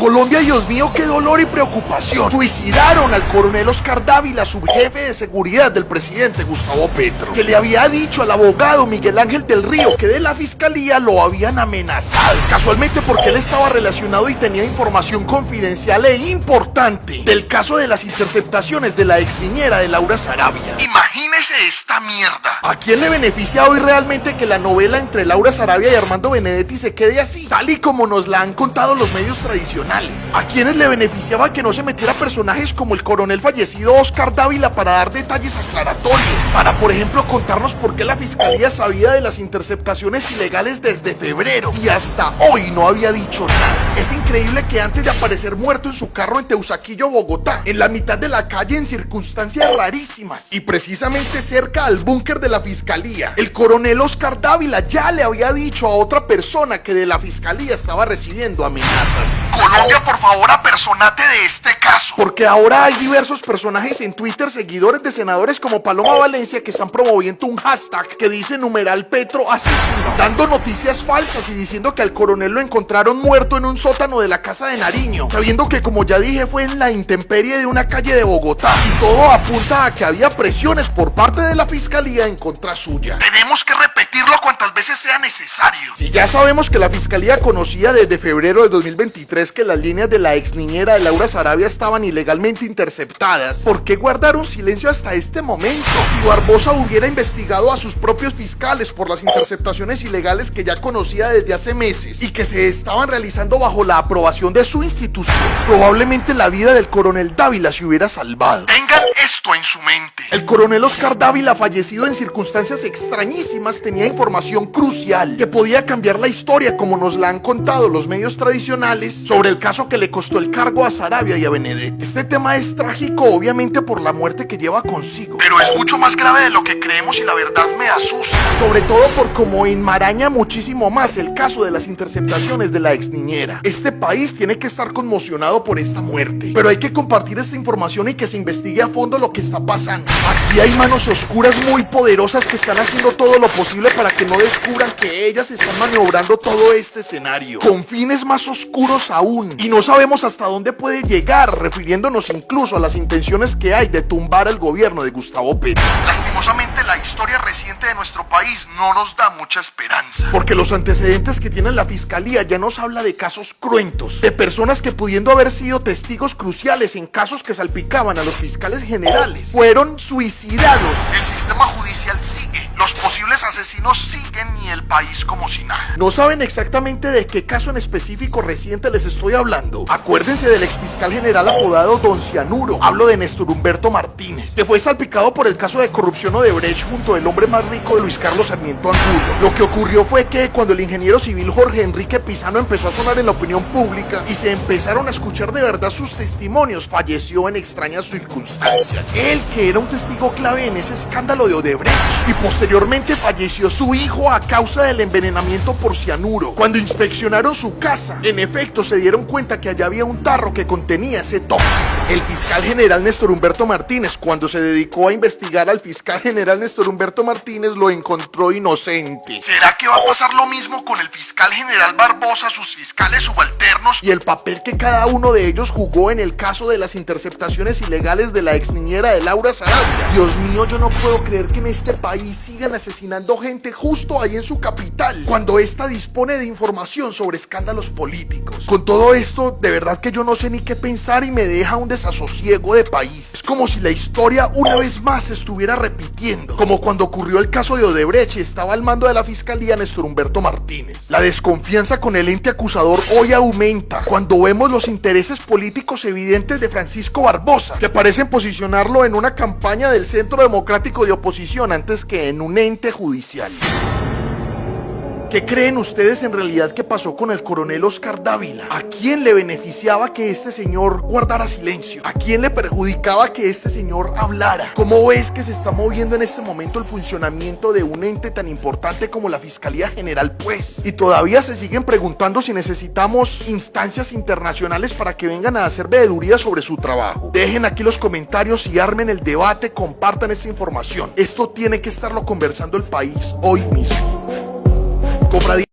Colombia, Dios mío, qué dolor y preocupación. Suicidaron al coronel Oscar Dávila, subjefe de seguridad del presidente Gustavo Petro, que le había dicho al abogado Miguel Ángel del Río que de la fiscalía lo habían amenazado, casualmente porque él estaba relacionado y tenía información confidencial e importante del caso de las interceptaciones de la ex niñera de Laura Sarabia. Imagínese esta mierda. ¿A quién le beneficia hoy realmente que la novela entre Laura Sarabia y Armando Benedetti se quede así, tal y como nos la han contado los medios tradicionales? ¿A quienes le beneficiaba que no se metiera personajes como el coronel fallecido Oscar Dávila para dar detalles aclaratorios? Para, por ejemplo, contarnos por qué la fiscalía sabía de las interceptaciones ilegales desde febrero y hasta hoy no había dicho nada. Es increíble que antes de aparecer muerto en su carro en Teusaquillo, Bogotá, en la mitad de la calle en circunstancias rarísimas y precisamente cerca al búnker de la fiscalía, el coronel Oscar Dávila ya le había dicho a otra persona que de la fiscalía estaba recibiendo amenazas. Colombia, por favor, apersonate de este caso, porque ahora hay diversos personajes en Twitter, seguidores de senadores como Paloma Valencia, que están promoviendo un hashtag que dice numeral Petro asesino, dando noticias falsas y diciendo que al coronel lo encontraron muerto en un sótano de la casa de Nariño, sabiendo que, como ya dije, fue en la intemperie de una calle de Bogotá, y todo apunta a que había presiones por parte de la fiscalía en contra suya. Tenemos que repetirlo cuantas veces sea necesario. Si ya sabemos que la fiscalía conocía desde febrero de 2023 que las líneas de la ex niñera de Laura Sarabia estaban ilegalmente interceptadas, ¿por qué guardaron silencio hasta este momento? Si Barbosa hubiera investigado a sus propios fiscales por las interceptaciones ilegales que ya conocía desde hace meses y que se estaban realizando bajo la aprobación de su institución, probablemente la vida del coronel Dávila se hubiera salvado. Tengan esto en su mente. El coronel Oscar Dávila, fallecido en circunstancias extrañísimas, tenía información crucial que podía cambiar la historia, como nos la han contado los medios tradicionales, sobre el caso que le costó el cargo a Sarabia y a Benedetti. Este tema es trágico, obviamente, por la muerte que lleva consigo, pero es mucho más grave de lo que creemos y la verdad me asusta, sobre todo por cómo enmaraña muchísimo más el caso de las interceptaciones de la ex niñera. Este país tiene que estar conmocionado por esta muerte, pero hay que compartir esta información y que se investigue a fondo lo que está pasando. Aquí hay manos oscuras muy poderosas que están haciendo todo lo posible para que no descubran que ellas están maniobrando todo este escenario, con fines más oscuros aún, y no sabemos hasta dónde puede llegar, refiriéndonos incluso a las intenciones que hay de tumbar al gobierno de Gustavo Petro. Lastimosamente, la historia reciente de nuestro país no nos da mucha esperanza, porque los antecedentes que tiene la fiscalía ya nos habla de casos cruentos, de personas que, pudiendo haber sido testigos cruciales en casos que salpicaban a los fiscales generales, fueron suicidados. El sistema judicial sigue, los posibles asesinos siguen y el país como si nada. No saben exactamente de qué caso en específico reciente les estoy hablando. Acuérdense del exfiscal general apodado Don Cianuro. Hablo de Néstor Humberto Martínez, que fue salpicado por el caso de corrupción Odebrecht junto al hombre más rico de Luis Carlos Sarmiento Angulo. Lo que ocurrió fue que cuando el ingeniero civil Jorge Enrique Pizano empezó a sonar en la opinión pública y se empezaron a escuchar de verdad sus testimonios, falleció en extrañas circunstancias. Él, que era un testigo clave en ese escándalo de Odebrecht, y posteriormente falleció su hijo a causa del envenenamiento por cianuro. Cuando inspeccionaron su casa, en efecto se dieron cuenta que allá había un tarro que contenía ese tóxico. El fiscal general Néstor Humberto Martínez, cuando se dedicó a investigar al fiscal general Néstor Humberto Martínez, lo encontró inocente. ¿Será que va a pasar lo mismo con el fiscal general Barbosa, sus fiscales subalternos y el papel que cada uno de ellos jugó en el caso de las interceptaciones ilegales de la ex niñera de Laura Sarabia? Dios mío, yo no puedo creer que en este país sigan asesinando gente justo ahí en su capital, cuando ésta dispone de información sobre escándalos políticos. Con todo esto, de verdad que yo no sé ni qué pensar y me deja un desasosiego de país. Es como si la historia una vez más se estuviera repitiendo, como cuando ocurrió el caso de Odebrecht y estaba al mando de la fiscalía Néstor Humberto Martínez. La desconfianza con el ente acusador hoy aumenta cuando vemos los intereses políticos evidentes de Francisco Barbosa, que parecen posicionarlo en una campaña del Centro Democrático de Oposición antes que en un ente judicial. ¿Qué creen ustedes en realidad que pasó con el coronel Oscar Dávila? ¿A quién le beneficiaba que este señor guardara silencio? ¿A quién le perjudicaba que este señor hablara? ¿Cómo ves que se está moviendo en este momento el funcionamiento de un ente tan importante como la Fiscalía General, pues? Y todavía se siguen preguntando si necesitamos instancias internacionales para que vengan a hacer veeduría sobre su trabajo. Dejen aquí los comentarios y armen el debate, compartan esta información. Esto tiene que estarlo conversando el país hoy mismo. Compradía.